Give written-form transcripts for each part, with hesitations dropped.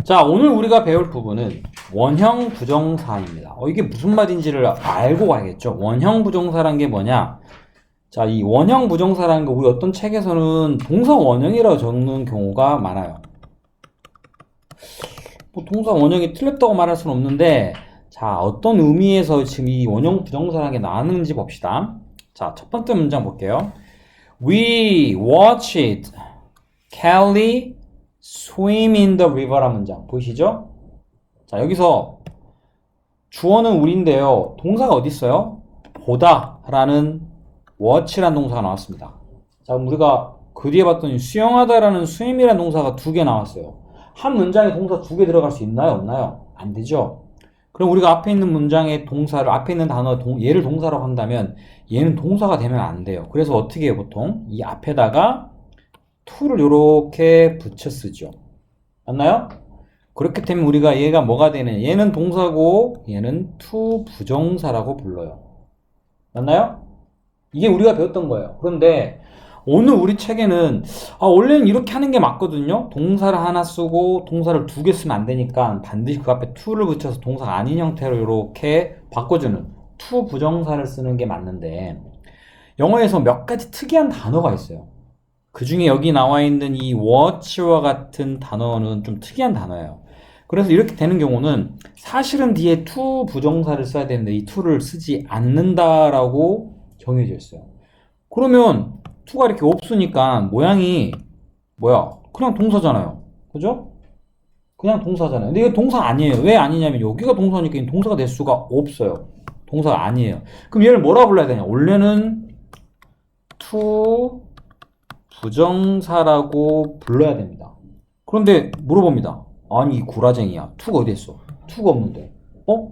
자, 오늘 우리가 배울 부분은 원형 부정사입니다. 이게 무슨 말인지를 알고 가야겠죠. 원형 부정사란 게 뭐냐? 자, 이 원형 부정사라는 거 우리 어떤 책에서는 동사 원형이라고 적는 경우가 많아요. 뭐 동사 원형이 틀렸다고 말할 수는 없는데, 자, 어떤 의미에서 지금 이 원형 부정사라는 게 나왔는지 봅시다. 자, 첫 번째 문장 볼게요. We watched Kelly swim in the river라는 문장 보이시죠? 자, 여기서 주어는 우리인데요. 동사가 어디 있어요? 보다 라는 watch라는 동사가 나왔습니다. 자, 그럼 우리가 그 뒤에 봤더니 수영하다라는 swim이라는 동사가 두 개 나왔어요. 한 문장에 동사 두 개 들어갈 수 있나요? 없나요? 안 되죠? 그럼 우리가 앞에 있는 문장의 동사를, 앞에 있는 단어, 얘를 동사라고 한다면 얘는 동사가 되면 안 돼요. 그래서 어떻게 해요, 보통? 이 앞에다가 to를 이렇게 붙여 쓰죠. 맞나요? 그렇게 되면 우리가 얘가 뭐가 되는, 얘는 동사고 얘는 to 부정사라고 불러요. 맞나요? 이게 우리가 배웠던 거예요. 그런데 오늘 우리 책에는 원래는 이렇게 하는 게 맞거든요. 동사를 하나 쓰고 동사를 두 개 쓰면 안 되니까 반드시 그 앞에 to를 붙여서 동사가 아닌 형태로 이렇게 바꿔주는 to 부정사를 쓰는 게 맞는데, 영어에서 몇 가지 특이한 단어가 있어요. 그 중에 여기 나와 있는 이 watch와 같은 단어는 좀 특이한 단어예요. 그래서 이렇게 되는 경우는 사실은 뒤에 to 부정사를 써야 되는데 이 to를 쓰지 않는다라고 정해져 있어요. 그러면 to가 이렇게 없으니까 모양이 뭐야? 그냥 동사잖아요. 그죠? 그냥 동사잖아요. 근데 이거 동사 아니에요. 왜 아니냐면 여기가 동사니까 동사가 될 수가 없어요. 동사가 아니에요. 그럼 얘를 뭐라 불러야 되냐? 원래는 to 부정사라고 불러야 됩니다. 그런데 물어봅니다. 아니, 이 구라쟁이야. to가 어디 있어? to가 없는데.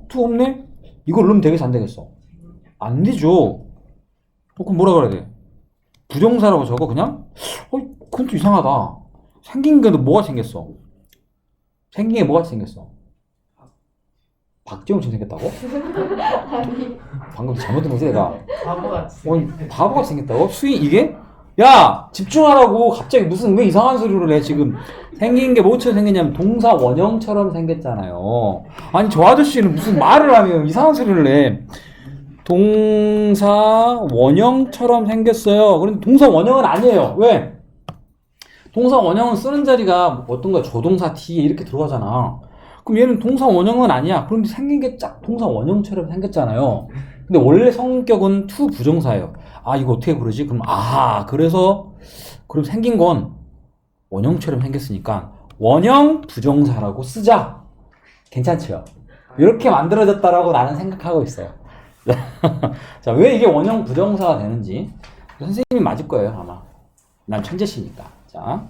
to 없네? 이걸 넣으면 되겠어, 안 되겠어? 안 되죠. 그럼 뭐라 그래야 돼? 부정사라고 적어, 그냥? 그건 좀 이상하다. 생긴 게 뭐가 생겼어? 생긴 게 뭐가 생겼어? 박지용처럼 생겼다고? 아니, 방금 잘못 들은 거지, 내가? 바보같이. 바보같이 생겼다고? 이게? 야! 집중하라고! 갑자기 무슨 왜 이상한 소리를 해, 지금. 생긴 게 뭐처럼 생겼냐면 동사 원형처럼 생겼잖아요. 아니, 저 아저씨는 무슨 말을 하면 이상한 소리를 해. 동사 원형처럼 생겼어요. 그런데 동사 원형은 아니에요. 왜? 동사 원형은 쓰는 자리가 어떤 거야? 조동사 뒤에 이렇게 들어가잖아. 그럼 얘는 동사 원형은 아니야. 그런데 생긴 게 딱 동사 원형처럼 생겼잖아요. 근데 원래 성격은 to 부정사예요. 이거 어떻게 부르지? 그럼 그래서 그럼 생긴 건 원형처럼 생겼으니까 원형 부정사라고 쓰자. 괜찮죠? 이렇게 만들어졌다라고 나는 생각하고 있어요. 자, 왜 이게 원형 부정사가 되는지 선생님이 맞을 거예요, 아마. 난 천재시니까. 자,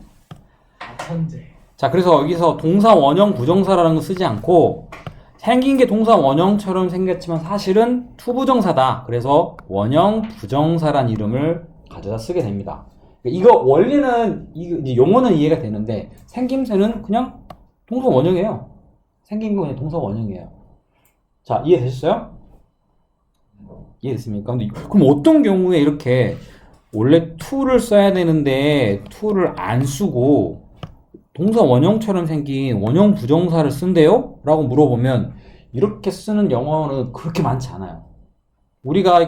천재. 자, 그래서 여기서 동사 원형 부정사라는 거 쓰지 않고 생긴 게 동사 원형처럼 생겼지만 사실은 to 부정사다. 그래서 원형 부정사란 이름을 가져다 쓰게 됩니다. 이거 원래는 이제 용어는 이해가 되는데 생김새는 그냥 동사 원형이에요. 생긴 거 그냥 동사 원형이에요. 자, 이해되셨어요? 이해됐습니까? 근데 그럼 어떤 경우에 이렇게 원래 to를 써야 되는데 to를 안 쓰고 동사 원형처럼 생긴 원형 부정사를 쓴대요? 라고 물어보면 이렇게 쓰는 영어는 그렇게 많지 않아요. 우리가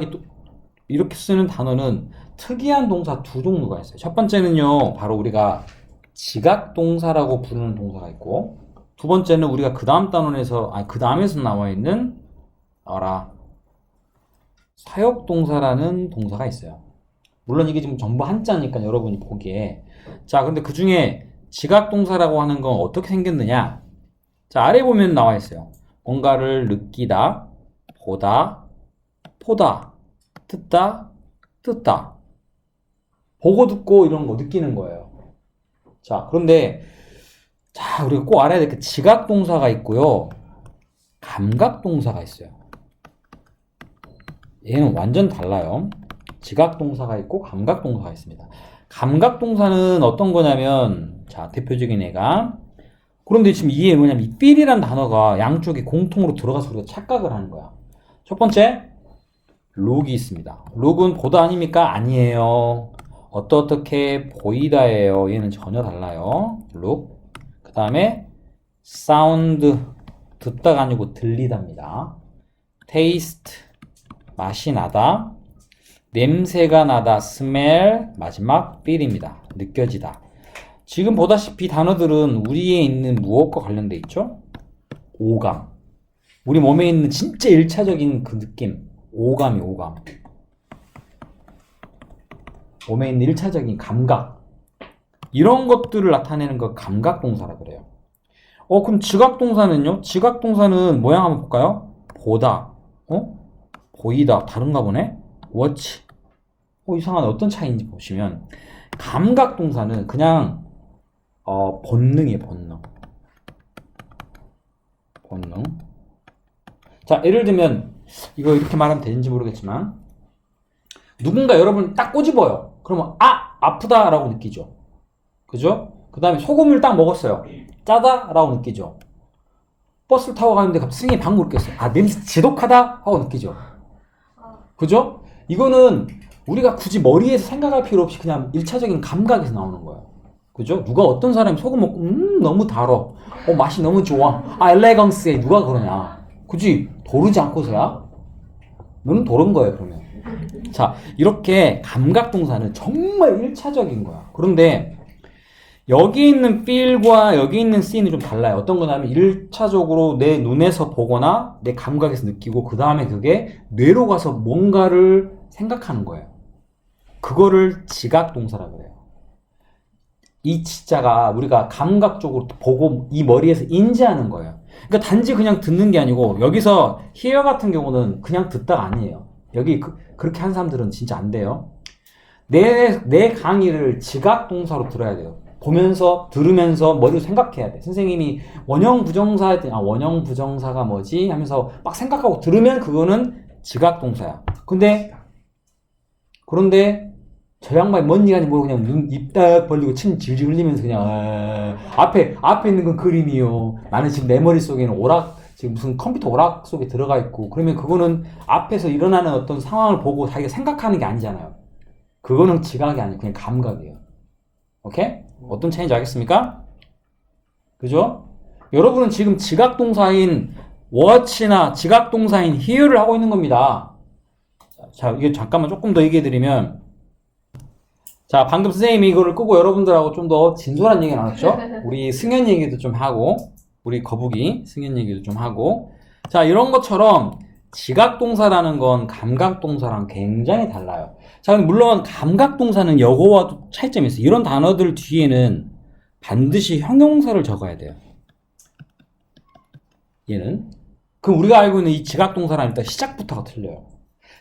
이렇게 쓰는 단어는 특이한 동사 두 종류가 있어요. 첫 번째는요, 바로 우리가 지각동사라고 부르는 동사가 있고, 두 번째는 우리가 그 다음 단원에서, 그 다음에서 나와 있는 사역동사라는 동사가 있어요. 물론 이게 지금 전부 한자니까 여러분이 보기에. 자, 근데 그 중에 지각동사라고 하는 건 어떻게 생겼느냐? 자, 아래 보면 나와 있어요. 뭔가를 느끼다, 보다, 보다, 듣다, 듣다. 보고 듣고 이런 거 느끼는 거예요. 자, 그런데 자, 우리가 꼭 알아야 될 게 지각동사가 있고요. 감각동사가 있어요. 얘는 완전 달라요. 지각동사가 있고 감각동사가 있습니다. 감각동사는 어떤 거냐면, 자, 대표적인 애가, 그런데 지금 이게 뭐냐면 이 feel이란 단어가 양쪽이 공통으로 들어가서 우리가 착각을 하는 거야. 첫 번째, look이 있습니다. look은 보다 아닙니까? 아니에요. 어떻게 보이다예요. 얘는 전혀 달라요. look. 그 다음에 sound 듣다가 아니고 들리답니다. taste 맛이 나다. 냄새가 나다. smell 마지막 feel입니다. 느껴지다. 지금 보다시피 단어들은 우리에 있는 무엇과 관련돼 있죠? 오감. 우리 몸에 있는 진짜 1차적인 그 느낌. 오감이 오감. 몸에 있는 1차적인 감각. 이런 것들을 나타내는 거 감각동사라 그래요. 그럼 지각동사는요? 지각동사는 모양 한번 볼까요? 보다. 보이다. 다른가 보네? watch. 이상한 어떤 차이인지 보시면 감각동사는 그냥 본능이에요. 본능. 자, 예를 들면 이거 이렇게 말하면 되는지 모르겠지만 누군가 여러분 딱 꼬집어요. 그러면 아프다 라고 느끼죠. 그죠? 그 다음에 소금을 딱 먹었어요. 짜다 라고 느끼죠. 버스를 타고 가는데 갑자기 승이 방구 느꼈어요. 냄새 지독하다 하고 느끼죠. 그죠? 이거는 우리가 굳이 머리에서 생각할 필요 없이 그냥 1차적인 감각에서 나오는 거예요. 그죠? 누가 어떤 사람이 소금 먹고 너무 달어. 맛이 너무 좋아. 엘레강스에 누가 그러냐. 굳이 도르지 않고서야? 너는 도른 거예요, 그러면. 자, 이렇게 감각동사는 정말 1차적인 거야. 그런데 여기 있는 feel과 여기 있는 see는 좀 달라요. 어떤 거냐면 1차적으로 내 눈에서 보거나 내 감각에서 느끼고 그 다음에 그게 뇌로 가서 뭔가를 생각하는 거예요. 그거를 지각동사라고 그래요. 이 지자가 우리가 감각적으로 보고 이 머리에서 인지하는 거예요. 그러니까 단지 그냥 듣는 게 아니고 여기서 hear 같은 경우는 그냥 듣다가 아니에요. 여기 그렇게 한 사람들은 진짜 안 돼요. 내 강의를 지각동사로 들어야 돼요. 보면서 들으면서 머리로 생각해야 돼. 선생님이 원형 부정사 할 때 원형 부정사가 뭐지 하면서 막 생각하고 들으면 그거는 지각동사야. 그런데 저 양반이 뭔 얘기하는지 모르고 그냥 눈 입 딱 벌리고 침 질질 흘리면서 그냥 앞에 있는 건 그림이요. 나는 지금 내 머릿속에는 지금 무슨 컴퓨터 오락 속에 들어가 있고 그러면 그거는 앞에서 일어나는 어떤 상황을 보고 자기가 생각하는 게 아니잖아요. 그거는 지각이 아니고 그냥 감각이에요. 오케이? 어떤 차이인지 알겠습니까? 그죠? 여러분은 지금 지각동사인 watch나 지각동사인 hear를 하고 있는 겁니다. 자, 이게 잠깐만 조금 더 얘기해드리면 자, 방금 선생님이 이거를 끄고 여러분들하고 좀 더 진솔한 얘기 나눴죠? 우리 승현 얘기도 좀 하고 우리 거북이 승현 얘기도 좀 하고 자, 이런 것처럼 지각동사라는 건 감각동사랑 굉장히 달라요. 자, 물론 감각동사는 영어와도 차이점이 있어요. 이런 단어들 뒤에는 반드시 형용사를 적어야 돼요. 얘는. 그럼 우리가 알고 있는 이 지각동사랑 일단 시작부터가 틀려요.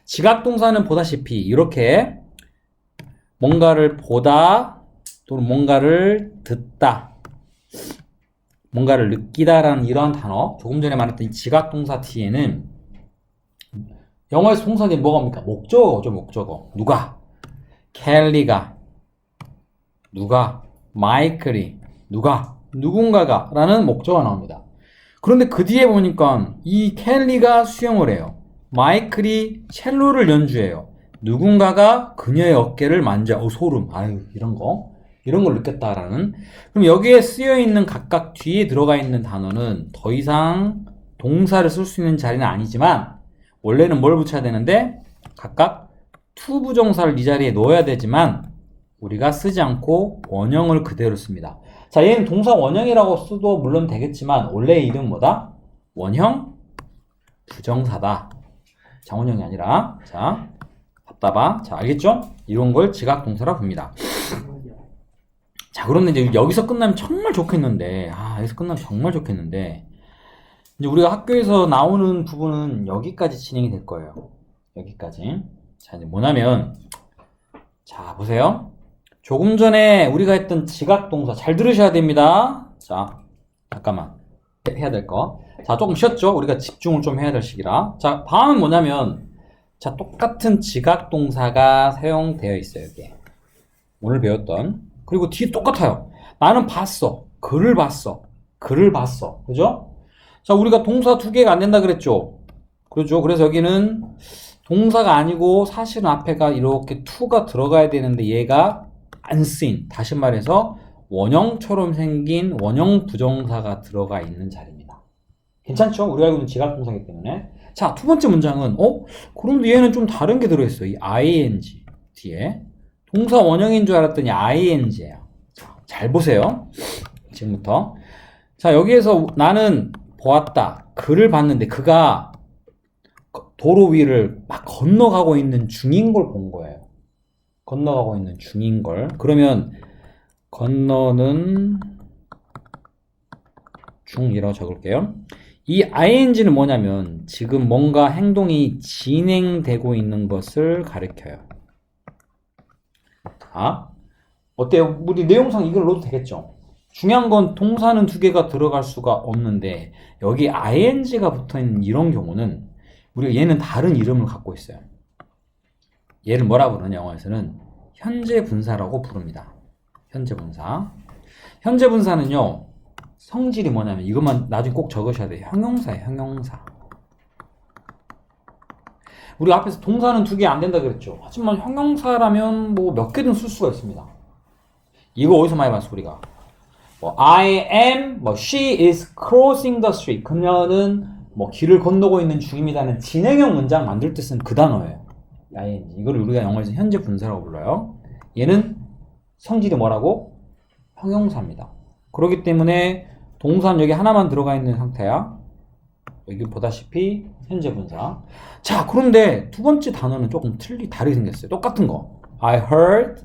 지각동사는 보다시피 이렇게 뭔가를 보다 또는 뭔가를 듣다 뭔가를 느끼다라는 이러한 단어 조금 전에 말했던 이 지각동사 뒤에는 영어에서 동사들이 뭐가 목적어죠. 목적어. 누가? 켈리가 누가? 마이클이 누가? 누군가가 라는 목적어가 나옵니다. 그런데 그 뒤에 보니까 이 켈리가 수영을 해요. 마이클이 첼로를 연주해요. 누군가가 그녀의 어깨를 만져. 소름. 이런 걸 느꼈다라는. 그럼 여기에 쓰여있는 각각 뒤에 들어가 있는 단어는 더 이상 동사를 쓸 수 있는 자리는 아니지만 원래는 뭘 붙여야 되는데 각각 to 부정사를 이 자리에 넣어야 되지만 우리가 쓰지 않고 원형을 그대로 씁니다. 자, 얘는 동사 원형이라고 써도 물론 되겠지만 원래의 이름은 뭐다? 원형 부정사다. 장원형이 아니라. 자, 답답하. 자, 알겠죠? 이런 걸 지각동사라고 봅니다. 자, 그런데 이제 여기서 끝나면 정말 좋겠는데 여기서 끝나면 정말 좋겠는데 이제 우리가 학교에서 나오는 부분은 여기까지 진행이 될 거예요. 여기까지. 자, 이제 뭐냐면 자, 보세요. 조금 전에 우리가 했던 지각동사 잘 들으셔야 됩니다. 자, 잠깐만. 해야 될 거. 자, 조금 쉬었죠? 우리가 집중을 좀 해야 될 시기라. 자, 다음은 뭐냐면 자, 똑같은 지각동사가 사용되어 있어요. 여기에. 오늘 배웠던. 그리고 뒤에 똑같아요. 나는 봤어. 글을 봤어. 그죠? 자, 우리가 동사 2개가 안 된다 그랬죠? 그렇죠? 그래서 여기는 동사가 아니고 사실은 앞에가 이렇게 to가 들어가야 되는데 얘가 안 쓰인. 다시 말해서 원형처럼 생긴 원형 부정사가 들어가 있는 자리입니다. 괜찮죠? 우리가 알고 있는 지각동사이기 때문에. 자, 두 번째 문장은 그런데 얘는 좀 다른 게 들어있어요. 이 ing 뒤에 동사 원형인 줄 알았더니 ing예요. 자, 잘 보세요. 지금부터. 자, 여기에서 나는 보았다. 그를 봤는데 그가 도로 위를 막 건너가고 있는 중인 걸 본 거예요. 건너가고 있는 중인 걸. 그러면 건너는 중이라고 적을게요. 이 ing는 뭐냐면 지금 뭔가 행동이 진행되고 있는 것을 가리켜요. 자, 어때요? 우리 내용상 이걸 넣어도 되겠죠? 중요한 건 동사는 두 개가 들어갈 수가 없는데 여기 ing가 붙어있는 이런 경우는 우리가 얘는 다른 이름을 갖고 있어요. 얘를 뭐라 부르냐 영어에서는 현재 분사라고 부릅니다. 현재 분사. 현재 분사는요 성질이 뭐냐면 이것만 나중에 꼭 적으셔야 돼요. 형용사예요. 형용사. 우리 앞에서 동사는 두 개 안 된다 그랬죠. 하지만 형용사라면 뭐 몇 개든 쓸 수가 있습니다. 이거 어디서 많이 봤어 우리가? I am, she is crossing the street. 그녀는 길을 건너고 있는 중입니다는 진행형 문장 만들 때 쓴 그 단어예요. ing. 이거를 우리가 영어에서 현재 분사라고 불러요. 얘는 성질이 뭐라고? 형용사입니다. 그렇기 때문에 동사는 여기 하나만 들어가 있는 상태야. 여기 보다시피 현재 분사. 자, 그런데 두 번째 단어는 조금 다르게 생겼어요. 똑같은 거. I heard.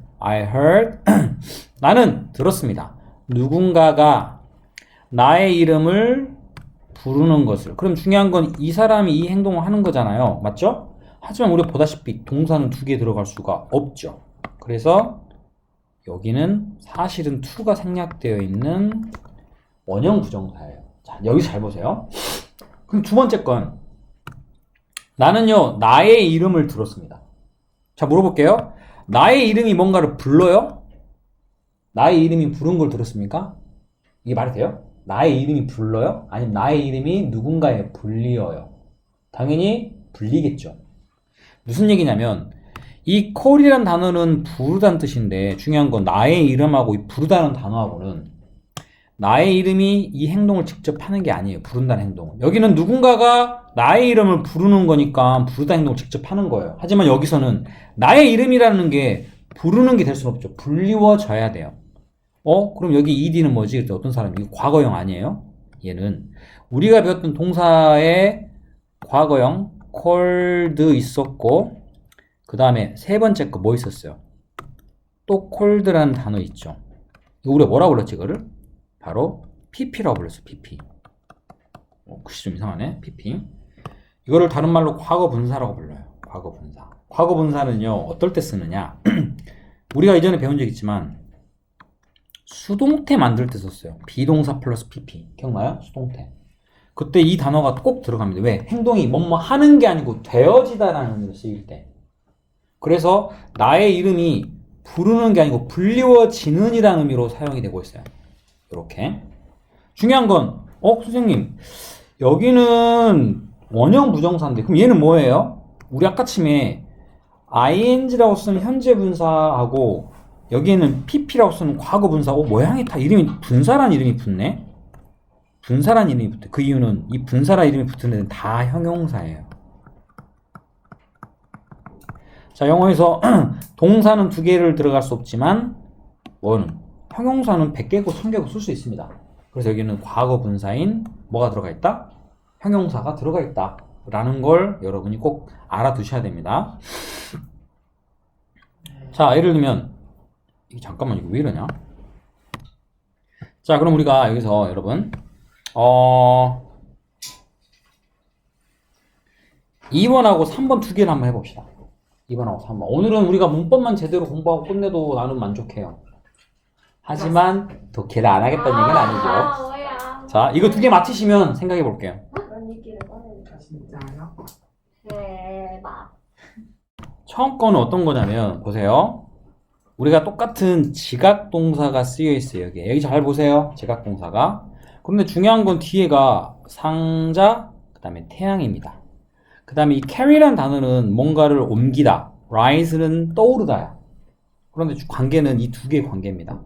나는 들었습니다. 누군가가 나의 이름을 부르는 것을. 그럼 중요한 건 이 사람이 이 행동을 하는 거잖아요. 맞죠? 하지만 우리가 보다시피 동사는 두 개 들어갈 수가 없죠. 그래서 여기는 사실은 to가 생략되어 있는 원형 부정사예요. 자, 여기 잘 보세요. 그럼 두 번째 건 나는요 나의 이름을 들었습니다. 자, 물어볼게요. 나의 이름이 뭔가를 불러요? 나의 이름이 부른 걸 들었습니까? 이게 말이 돼요? 나의 이름이 불러요? 아니면 나의 이름이 누군가에 불리어요? 당연히 불리겠죠. 무슨 얘기냐면 이 call이란 단어는 부르다는 뜻인데 중요한 건 나의 이름하고 이 부르다는 단어하고는 나의 이름이 이 행동을 직접 하는 게 아니에요. 부른다는 행동은. 여기는 누군가가 나의 이름을 부르는 거니까 부르다 행동을 직접 하는 거예요. 하지만 여기서는 나의 이름이라는 게 부르는 게 될 수는 없죠. 불리워져야 돼요. 그럼 여기 ed는 뭐지? 그래서 어떤 사람이 이거 과거형 아니에요? 얘는 우리가 배웠던 동사의 과거형 called 있었고 그 다음에 세 번째 거 뭐 있었어요? 또 called라는 단어 있죠. 이거 우리가 뭐라고 불렀지 이거를? 바로 pp라고 불렀어요. pp. 글씨 좀 이상하네. pp. 이거를 다른 말로 과거 분사라고 불러요. 과거 분사. 과거 분사는요 어떨 때 쓰느냐? 우리가 이전에 배운 적 있지만 수동태 만들 때 썼어요. 비동사 플러스 pp. 기억나요? 수동태. 그때 이 단어가 꼭 들어갑니다. 왜? 행동이 뭐뭐 하는 게 아니고 되어지다라는 의미로 쓰일 때. 그래서 나의 이름이 부르는 게 아니고 불리워지는 이라는 의미로 사용이 되고 있어요. 이렇게. 중요한 건 선생님 여기는 원형 부정사인데 그럼 얘는 뭐예요? 우리 아까쯤에 ing라고 쓰는 현재 분사하고 여기에는 pp라고 쓰는 과거 분사 모양이 다 이름이 분사란 이름이 붙네? 분사란 이름이 붙어. 그 이유는 이 분사란 이름이 붙은 애는 다 형용사예요. 자, 영어에서 동사는 두 개를 들어갈 수 없지만 형용사는 100개고 1000개고 쓸 수 있습니다. 그래서 여기는 과거 분사인 뭐가 들어가 있다? 형용사가 들어가 있다 라는 걸 여러분이 꼭 알아두셔야 됩니다. 자, 예를 들면 잠깐만 이거 왜 이러냐? 자, 그럼 우리가 여기서 여러분 2번하고 3번 두 개를 한번 해봅시다. 2번하고 3번. 오늘은 우리가 문법만 제대로 공부하고 끝내도 나는 만족해요. 하지만 독해를 안 하겠다는 얘기는 아니죠. 뭐야. 자, 이거 두 개 맞히시면 생각해 볼게요. 그런 얘기를 꺼내는 진짜요? 대박. 처음 거는 어떤 거냐면 보세요. 우리가 똑같은 지각동사가 쓰여 있어요. 여기 잘 보세요. 지각동사가. 그런데 중요한 건 뒤에가 상자, 그 다음에 태양입니다. 그 다음에 이 carry라는 단어는 뭔가를 옮기다, rise는 떠오르다야. 그런데 관계는 이 두 개의 관계입니다.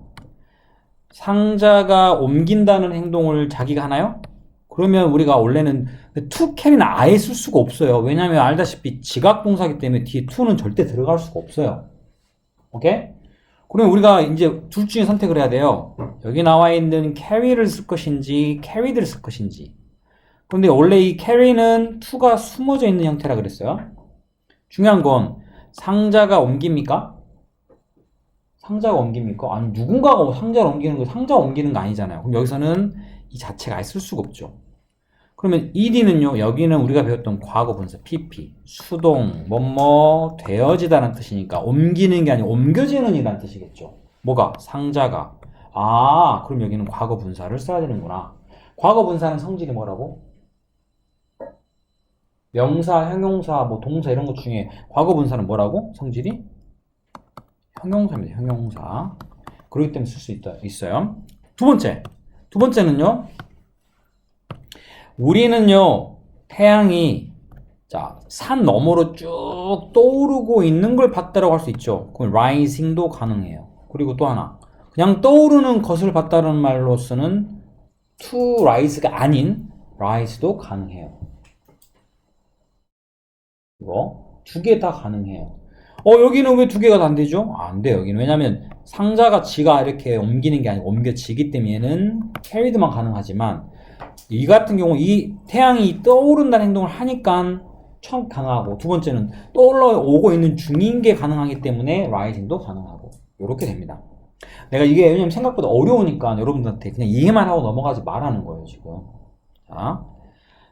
상자가 옮긴다는 행동을 자기가 하나요? 그러면 우리가 원래는 to carry는 아예 쓸 수가 없어요. 왜냐하면 알다시피 지각동사기 때문에 뒤에 to는 절대 들어갈 수가 없어요. 오케이? 그러면 우리가 이제 둘 중에 선택을 해야 돼요. 여기 나와 있는 carry를 쓸 것인지 carried를 쓸 것인지. 근데 원래 이 carry는 to가 숨어져 있는 형태라 그랬어요. 중요한 건 상자가 옮깁니까? 상자가 옮깁니까? 아니 누군가가 상자를 옮기는 거 상자가 옮기는 거 아니잖아요. 그럼 여기서는 이 자체가 아예 쓸 수가 없죠. 그러면 ed는요. 여기는 우리가 배웠던 과거 분사 pp 수동 뭐뭐 되어지다는 뜻이니까 옮기는 게 아니고 옮겨지는 이라는 뜻이겠죠. 뭐가? 상자가. 아 그럼 여기는 과거 분사를 써야 되는구나. 과거 분사는 성질이 뭐라고? 명사, 형용사, 뭐 동사 이런 것 중에 과거 분사는 뭐라고? 성질이? 형용사입니다. 형용사. 그렇기 때문에 쓸 수 있어요. 두 번째는요. 우리는요. 태양이 자, 산 너머로 쭉 떠오르고 있는 걸 봤다라고 할 수 있죠. 그럼 rising도 가능해요. 그리고 또 하나. 그냥 떠오르는 것을 봤다는 말로서는 to rise가 아닌 rise도 가능해요. 이거 두 개 다 가능해요. 여기는 왜 두 개가 다 안 되죠? 안 돼요. 여기는 왜냐면 상자가 지가 이렇게 옮기는 게 아니고 옮겨지기 때문에 얘는 carried만 가능하지만 이 같은 경우 이 태양이 떠오른다는 행동을 하니까 처음 가능하고 두 번째는 떠올라오고 있는 중인 게 가능하기 때문에 rising도 가능하고 이렇게 됩니다. 내가 이게 왜냐면 생각보다 어려우니까 여러분들한테 그냥 이해만 하고 넘어가지 말라는 거예요 지금. 자,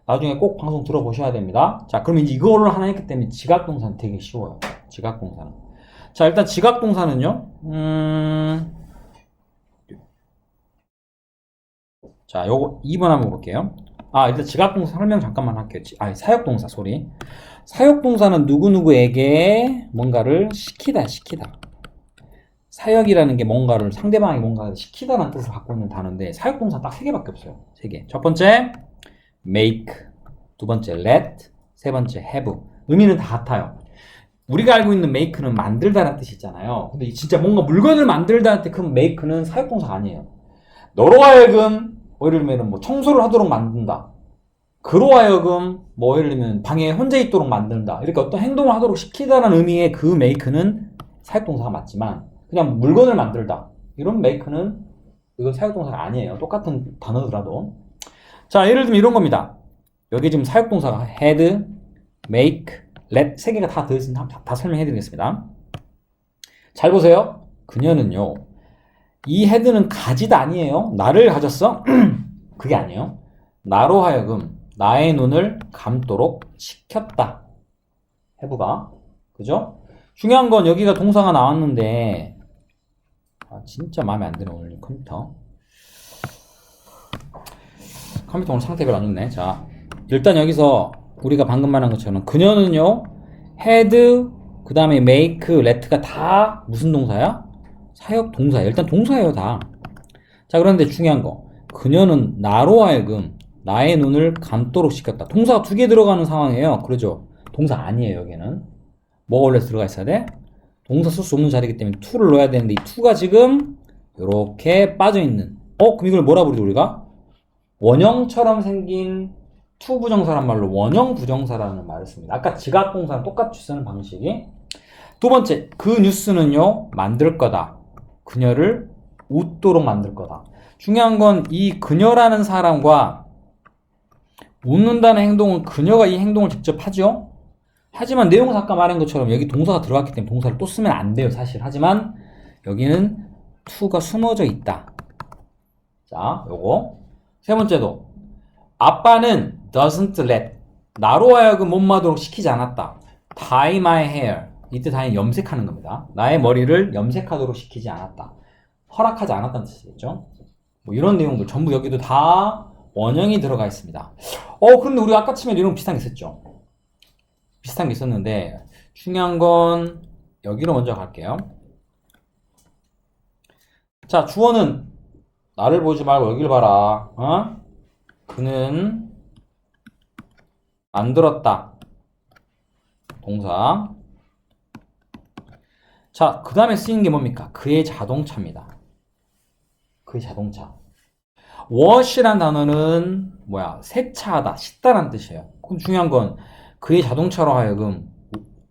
나중에 꼭 방송 들어보셔야 됩니다. 자, 그러면 이제 이거를 하나 했기 때문에 지각동사는 되게 쉬워요. 지각동사는. 자, 일단 지각동사는요. 자, 요거 2번 한번 볼게요. 일단 지각동사 설명 잠깐만 할게요. 사역동사, 소리. 사역동사는 누구누구에게 뭔가를 시키다. 사역이라는 게 뭔가를, 상대방이 뭔가를 시키다라는 뜻을 갖고 있는 단어인데, 사역동사 딱 3개밖에 없어요. 3개. 첫 번째, make. 두 번째, let. 세 번째, have. 의미는 다 같아요. 우리가 알고 있는 make는 만들다라는 뜻이 있잖아요. 근데 진짜 뭔가 물건을 만들다할 때 그 make는 사역동사가 아니에요. 너로 하여금 예를 들면 뭐 청소를 하도록 만든다. 그로 하여금 뭐 예를 들면 방에 혼자 있도록 만든다. 이렇게 어떤 행동을 하도록 시키다라는 의미의 그 make는 사역동사가 맞지만 그냥 물건을 만들다. 이런 make는 이건 사역동사가 아니에요. 똑같은 단어더라도. 자, 예를 들면 이런 겁니다. 여기 지금 사역동사가 had, make, let 세 개가 다 들어있으면 다 설명해 드리겠습니다. 잘 보세요. 그녀는요. 이 had는 가지다 아니에요. 나를 가졌어? 그게 아니에요. 나로 하여금 나의 눈을 감도록 시켰다. have가. 그죠? 중요한 건 여기가 동사가 나왔는데 진짜 마음에 안 드네 오늘 컴퓨터 오늘 상태 별로 안 좋네. 자, 일단 여기서 우리가 방금 말한 것처럼 그녀는요 had 그 다음에 make, let가 다 무슨 동사야? 사역 동사예요. 일단 동사예요 다. 자, 그런데 중요한 거 그녀는 나로 하여금 나의 눈을 감도록 시켰다. 동사가 2개 들어가는 상황이에요. 그러죠? 동사 아니에요 여기는. 뭐가 원래 들어가 있어야 돼? 동사 쓸 수 없는 자리이기 때문에 to를 넣어야 되는데 이 to가 지금 이렇게 빠져있는 그럼 이걸 뭐라 부르죠 우리가? 원형처럼 생긴 to 부정사란 말로 원형 부정사라는 말을 씁니다. 아까 지각동사랑 똑같이 쓰는 방식이. 두 번째, 그 뉴스는요 만들 거다. 그녀를 웃도록 만들 거다. 중요한 건 이 그녀라는 사람과 웃는다는 행동은 그녀가 이 행동을 직접 하죠. 하지만 내용사 아까 말한 것처럼 여기 동사가 들어갔기 때문에 동사를 또 쓰면 안 돼요 사실. 하지만 여기는 to가 숨어져 있다. 자, 요거 세 번째도 아빠는 doesn't let 나로 하여금 못 마도록 시키지 않았다. dye my hair 이때 dye는 염색하는 겁니다. 나의 머리를 염색하도록 시키지 않았다. 허락하지 않았다는 뜻이겠죠. 뭐 이런 내용들 전부 여기도 다 원형이 들어가 있습니다. 그런데 우리 아까 치면 이런 비슷한 게 있었죠. 비슷한 게 있었는데 중요한 건 여기로 먼저 갈게요. 자, 주어는 나를 보지 말고 여기를 봐라. 그는 만들었다. 동사. 자, 그 다음에 쓰이는 게 뭡니까? 그의 자동차입니다. 그게 자동차. wash란 단어는 뭐야? 세차하다, 씻다라는 뜻이에요. 그럼 중요한 건 그의 자동차로 하여금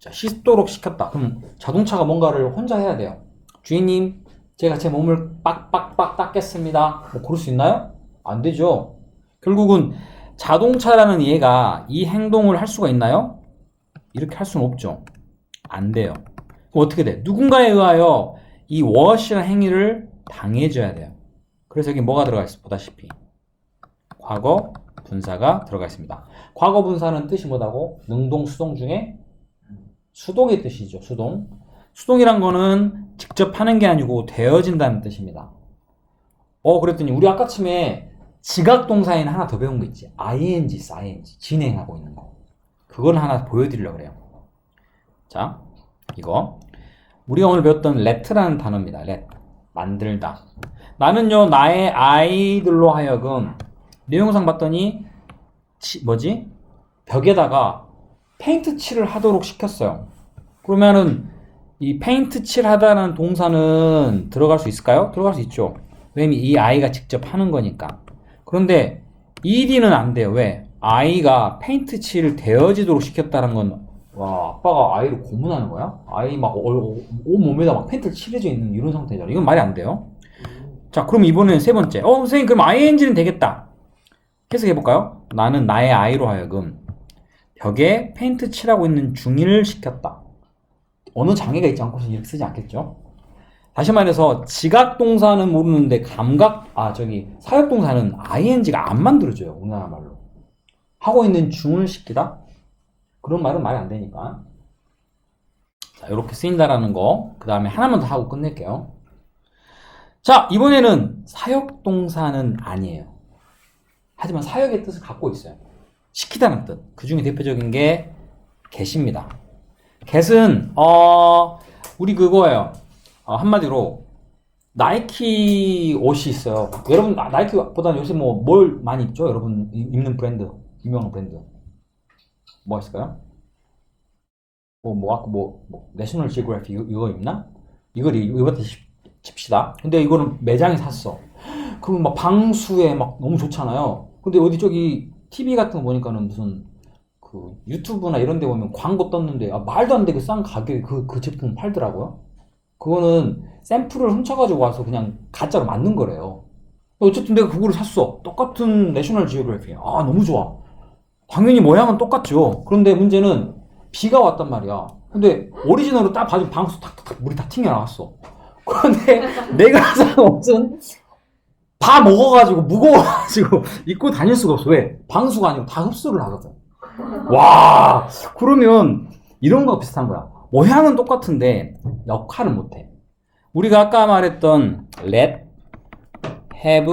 씻도록 시켰다. 그럼 자동차가 뭔가를 혼자 해야 돼요. 주인님, 제가 제 몸을 빡빡빡 닦겠습니다. 뭐 그럴 수 있나요? 안 되죠. 결국은 자동차라는 얘가 이 행동을 할 수가 있나요? 이렇게 할 수는 없죠. 안 돼요. 그럼 어떻게 돼? 누군가에 의하여 이 wash라는 행위를 당해줘야 돼요. 그래서 여기 뭐가 들어가 있어? 보다시피 과거 분사가 들어가 있습니다. 과거 분사는 뜻이 뭐다고? 능동, 수동 중에 수동의 뜻이죠. 수동. 수동이란 거는 직접 하는 게 아니고 되어진다는 뜻입니다. 그랬더니 우리 아까쯤에 지각동사에는 하나 더 배운 거 있지. ing 있어, ing. 진행하고 있는 거. 그걸 하나 보여드리려고 그래요. 자, 이거. 우리가 오늘 배웠던 let라는 단어입니다. let. 만들다. 나는요, 나의 아이들로 하여금 내용상 봤더니 벽에다가 페인트 칠을 하도록 시켰어요. 그러면은 이 페인트 칠하다는 동사는 들어갈 수 있을까요? 들어갈 수 있죠. 왜냐면 이 아이가 직접 하는 거니까. 그런데 ed는 안 돼요. 왜? 아이가 페인트 칠을 되어지도록 시켰다는 건, 와, 아빠가 아이를 고문하는 거야? 아이 막 온몸에다 막 페인트를 칠해져 있는 이런 상태잖아. 이건 말이 안 돼요. 자, 그럼 이번엔 세 번째. 선생님, 그럼 ing는 되겠다. 해석해볼까요? 나는 나의 아이로 하여금 벽에 페인트 칠하고 있는 중일을 시켰다. 어느 장애가 있지 않고서 이렇게 쓰지 않겠죠? 다시 말해서 지각동사는 모르는데 사역동사는 ing가 안 만들어져요. 우리나라 말로. 하고 있는 중을 시키다? 그런 말은 말이 안 되니까. 자, 이렇게 쓰인다라는 거. 그 다음에 하나만 더 하고 끝낼게요. 자, 이번에는 사역동사는 아니에요. 하지만 사역의 뜻을 갖고 있어요. 시키다는 뜻. 그 중에 대표적인 게 get입니다. get은 우리 그거예요. 한마디로 나이키 옷이 있어요. 여러분 나이키보다는 요새 뭘 많이 입죠? 여러분 입는 브랜드, 유명한 브랜드 뭐 있을까요? 내셔널 지오그래피 이거 입나? 이걸 입었다 칩시다. 근데 이거는 매장에 샀어. 그럼 막 방수에 막 너무 좋잖아요. 근데 어디 저기 TV 같은 거 보니까는 무슨 그 유튜브나 이런 데 보면 광고 떴는데 말도 안 되게 싼 가격에 그 제품 팔더라고요. 그거는 샘플을 훔쳐가지고 와서 그냥 가짜로 만든 거래요. 어쨌든 내가 그거를 샀어. 똑같은 내셔널 지오그래피. 너무 좋아. 당연히 모양은 똑같죠. 그런데 문제는 비가 왔단 말이야. 근데 오리지널로 딱 봐주면 방수 탁탁탁 물이 다 튕겨나왔어. 그런데 내가 산 옷은 다 먹어가지고 무거워가지고 입고 다닐 수가 없어. 왜? 방수가 아니고 다 흡수를 하거든. 와, 그러면 이런 거 비슷한 거야. 모양은 똑같은데 역할을 못해. 우리가 아까 말했던 let, have,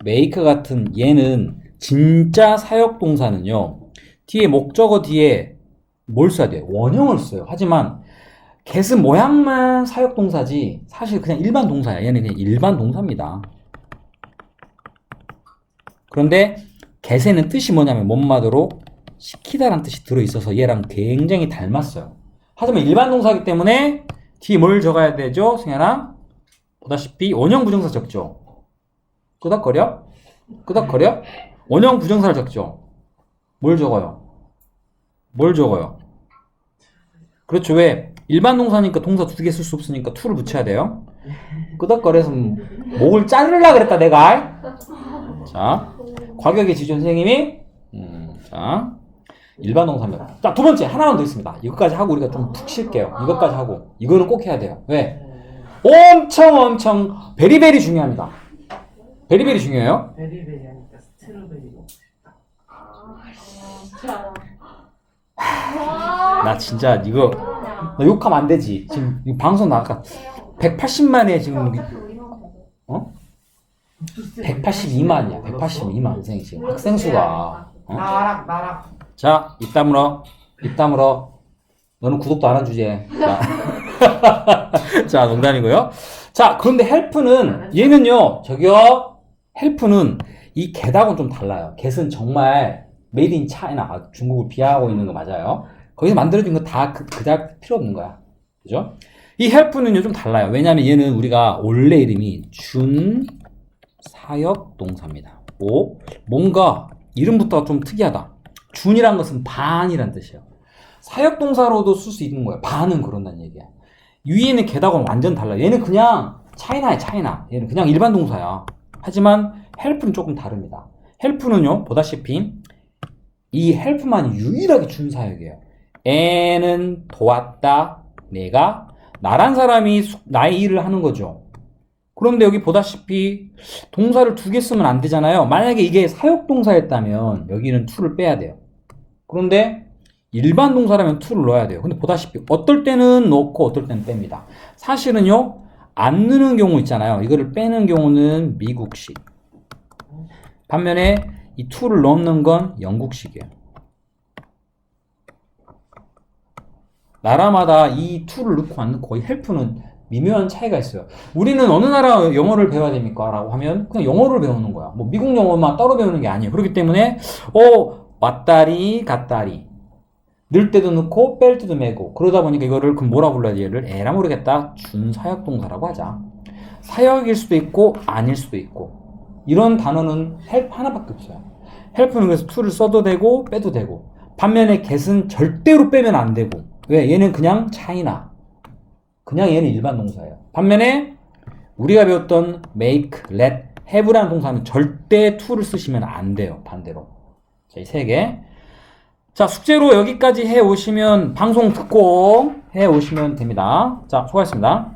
make 같은 얘는 진짜 사역동사는요. 뒤에 목적어 뒤에 뭘 써야 돼요? 원형을 써요. 하지만 get은 모양만 사역동사지 사실 그냥 일반 동사야. 얘는 그냥 일반 동사입니다. 그런데 get에는 뜻이 뭐냐면 뭔마디로 시키다라는 뜻이 들어있어서 얘랑 굉장히 닮았어요. 하지만 일반 동사이기 때문에 뒤에 뭘 적어야 되죠? 승현아? 보다시피 원형 부정사 적죠? 끄덕거려? 끄덕거려? 원형 부정사를 적죠? 뭘 적어요? 뭘 적어요? 그렇죠. 왜? 일반 동사니까 동사 두 개 쓸 수 없으니까 to를 붙여야 돼요. 끄덕거려서 목을 자르려고 그랬다 내가. 자, 과격의 지존 선생님이 자, 일반 동사입니다. 자, 두 번째 하나만 더 있습니다. 이것까지 하고 우리가 좀 푹 쉴게요. 이것까지 하고 이거는 꼭 해야 돼요. 왜? 엄청 베리베리 중요합니다. 베리베리 중요해요. 베리베리 하니까 스트로베리 먹고 싶다. 와. 나 진짜 이거 너 욕하면 안 되지. 지금 이 방송 나가 180만에 지금 182만이야. 182만 선생님 지금 학생 수가. 나락. 자, 입 다물어. 입 다물어. 너는 구독도 안 한 주제. 자. 자, 농담이고요. 자, 그런데 help는 얘는요. 저기요. help는 이 get하고는 좀 달라요. get은 정말 made in China, 중국을 비하하고 있는 거 맞아요. 거기서 만들어진 거 다 그닥 필요 없는 거야. 그죠? 이 help는요 좀 달라요. 왜냐하면 얘는 우리가 원래 이름이 준사역 동사입니다. 뭔가 이름부터가 좀 특이하다. 준이란 것은 반이란 뜻이에요. 사역 동사로도 쓸 수 있는 거예요. 반은 그런다는 얘기야. 위에는 게다가 완전 달라요. 얘는 그냥 차이나야 차이나. 얘는 그냥 일반 동사야. 하지만 help는 조금 다릅니다. help는요 보다시피 이 help만 유일하게 준사역이에요. 애는 도왔다. 내가 나란 사람이 나의 일을 하는 거죠. 그런데 여기 보다시피 동사를 2개 쓰면 안 되잖아요. 만약에 이게 사역동사였다면 여기는 to를 빼야 돼요. 그런데 일반 동사라면 to를 넣어야 돼요. 근데 보다시피 어떨 때는 넣고 어떨 때는 뺍니다. 사실은요 안 넣는 경우 있잖아요. 이거를 빼는 경우는 미국식. 반면에 이 to를 넣는 건 영국식이에요. 나라마다 이 to를 넣고 안 넣고 이 help는 미묘한 차이가 있어요. 우리는 어느 나라 영어를 배워야 됩니까? 라고 하면 그냥 영어를 배우는 거야. 뭐 미국 영어만 따로 배우는 게 아니에요. 그렇기 때문에 왔다리 갔다리 넣을 때도 넣고 뺄 때도 매고 그러다 보니까 이거를 그럼 뭐라 불러야 지 얘를 에라 모르겠다. 준사역동사라고 하자. 사역일 수도 있고 아닐 수도 있고 이런 단어는 help 하나밖에 없어요. help는 그래서 to를 써도 되고 빼도 되고 반면에 get은 절대로 빼면 안 되고 왜? 얘는 그냥 차이나 그냥 얘는 일반 동사예요. 반면에 우리가 배웠던 make, let, have라는 동사는 절대 to를 쓰시면 안 돼요. 반대로. 자, 이 3개. 자, 숙제로 여기까지 해오시면 방송 듣고 해오시면 됩니다. 자, 수고하셨습니다.